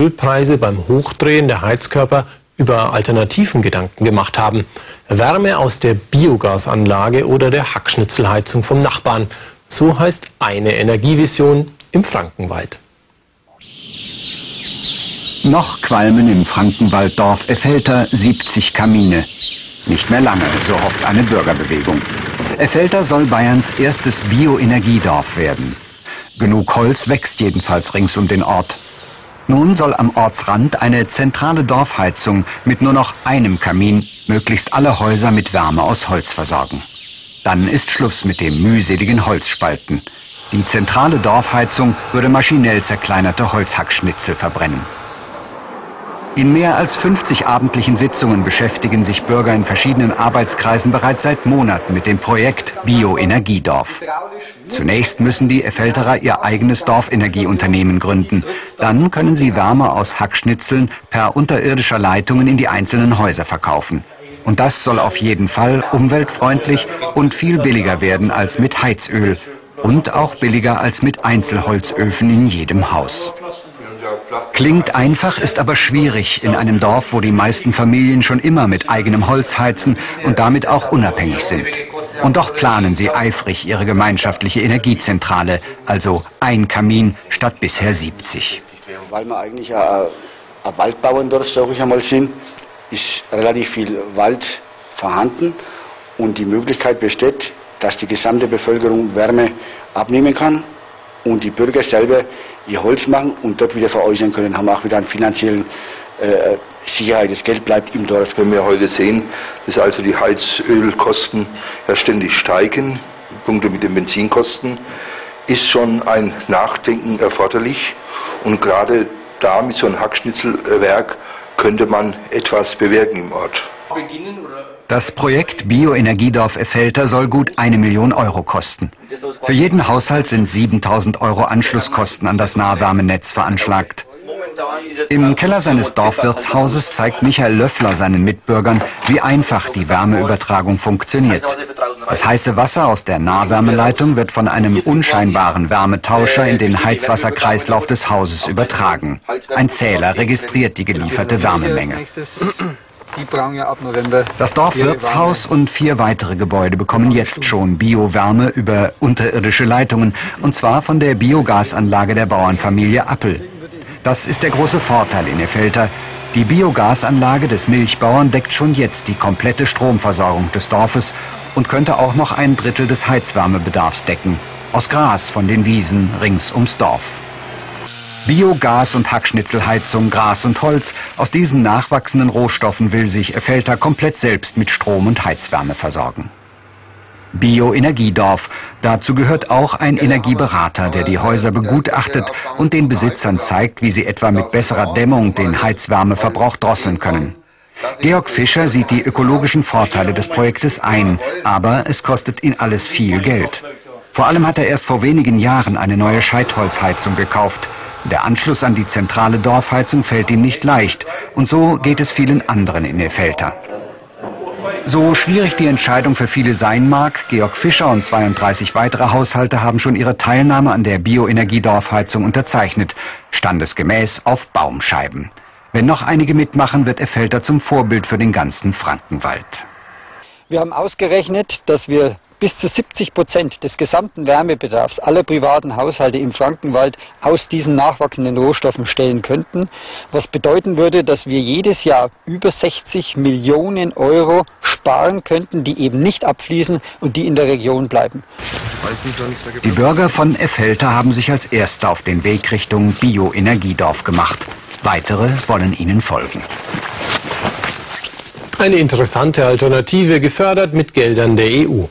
Ölpreise beim Hochdrehen der Heizkörper über Alternativen Gedanken gemacht haben. Wärme aus der Biogasanlage oder der Hackschnitzelheizung vom Nachbarn. So heißt eine Energievision im Frankenwald. Noch qualmen im Frankenwalddorf Effelter 70 Kamine. Nicht mehr lange, so hofft eine Bürgerbewegung. Effelter soll Bayerns erstes Bioenergiedorf werden. Genug Holz wächst jedenfalls rings um den Ort. Nun soll am Ortsrand eine zentrale Dorfheizung mit nur noch einem Kamin möglichst alle Häuser mit Wärme aus Holz versorgen. Dann ist Schluss mit dem mühseligen Holzspalten. Die zentrale Dorfheizung würde maschinell zerkleinerte Holzhackschnitzel verbrennen. In mehr als 50 abendlichen Sitzungen beschäftigen sich Bürger in verschiedenen Arbeitskreisen bereits seit Monaten mit dem Projekt Bioenergiedorf. Zunächst müssen die Effelterer ihr eigenes Dorfenergieunternehmen gründen. Dann können sie Wärme aus Hackschnitzeln per unterirdischer Leitungen in die einzelnen Häuser verkaufen. Und das soll auf jeden Fall umweltfreundlich und viel billiger werden als mit Heizöl. Und auch billiger als mit Einzelholzöfen in jedem Haus. Klingt einfach, ist aber schwierig in einem Dorf, wo die meisten Familien schon immer mit eigenem Holz heizen und damit auch unabhängig sind. Und doch planen sie eifrig ihre gemeinschaftliche Energiezentrale, also ein Kamin statt bisher 70. Weil wir eigentlich ein Waldbauerndorf, sage ich einmal, sind, ist relativ viel Wald vorhanden und die Möglichkeit besteht, dass die gesamte Bevölkerung Wärme abnehmen kann und die Bürger selber ihr Holz machen und dort wieder veräußern können, haben auch wieder einen finanziellen Sicherheit. Das Geld bleibt im Dorf. Wenn wir heute sehen, dass also die Heizölkosten ja ständig steigen, Punkte mit den Benzinkosten, ist schon ein Nachdenken erforderlich. Und gerade da mit so einem Hackschnitzelwerk könnte man etwas bewirken im Ort. Das Projekt Bioenergiedorf Effelter soll gut 1 Million Euro kosten. Für jeden Haushalt sind 7.000 Euro Anschlusskosten an das Nahwärmenetz veranschlagt. Im Keller seines Dorfwirtshauses zeigt Michael Löffler seinen Mitbürgern, wie einfach die Wärmeübertragung funktioniert. Das heiße Wasser aus der Nahwärmeleitung wird von einem unscheinbaren Wärmetauscher in den Heizwasserkreislauf des Hauses übertragen. Ein Zähler registriert die gelieferte Wärmemenge. Das Dorfwirtshaus und 4 weitere Gebäude bekommen jetzt schon Biowärme über unterirdische Leitungen, und zwar von der Biogasanlage der Bauernfamilie Appel. Das ist der große Vorteil in Effelter. Die Biogasanlage des Milchbauern deckt schon jetzt die komplette Stromversorgung des Dorfes und könnte auch noch 1/3 des Heizwärmebedarfs decken. Aus Gras von den Wiesen rings ums Dorf. Biogas und Hackschnitzelheizung, Gras und Holz, aus diesen nachwachsenden Rohstoffen will sich Effelter komplett selbst mit Strom und Heizwärme versorgen. Bioenergiedorf. Dazu gehört auch ein Energieberater, der die Häuser begutachtet und den Besitzern zeigt, wie sie etwa mit besserer Dämmung den Heizwärmeverbrauch drosseln können. Georg Fischer sieht die ökologischen Vorteile des Projektes ein, aber es kostet ihn alles viel Geld. Vor allem hat er erst vor wenigen Jahren eine neue Scheitholzheizung gekauft. Der Anschluss an die zentrale Dorfheizung fällt ihm nicht leicht, und so geht es vielen anderen in Effelter. So schwierig die Entscheidung für viele sein mag, Georg Fischer und 32 weitere Haushalte haben schon ihre Teilnahme an der Bioenergiedorfheizung unterzeichnet, standesgemäß auf Baumscheiben. Wenn noch einige mitmachen, wird Effelter zum Vorbild für den ganzen Frankenwald. Wir haben ausgerechnet, dass wir bis zu 70% des gesamten Wärmebedarfs aller privaten Haushalte im Frankenwald aus diesen nachwachsenden Rohstoffen stellen könnten, was bedeuten würde, dass wir jedes Jahr über 60 Millionen Euro sparen könnten, die eben nicht abfließen und die in der Region bleiben. Die Bürger von Effelter haben sich als Erste auf den Weg Richtung Bioenergiedorf gemacht. Weitere wollen ihnen folgen. Eine interessante Alternative, gefördert mit Geldern der EU.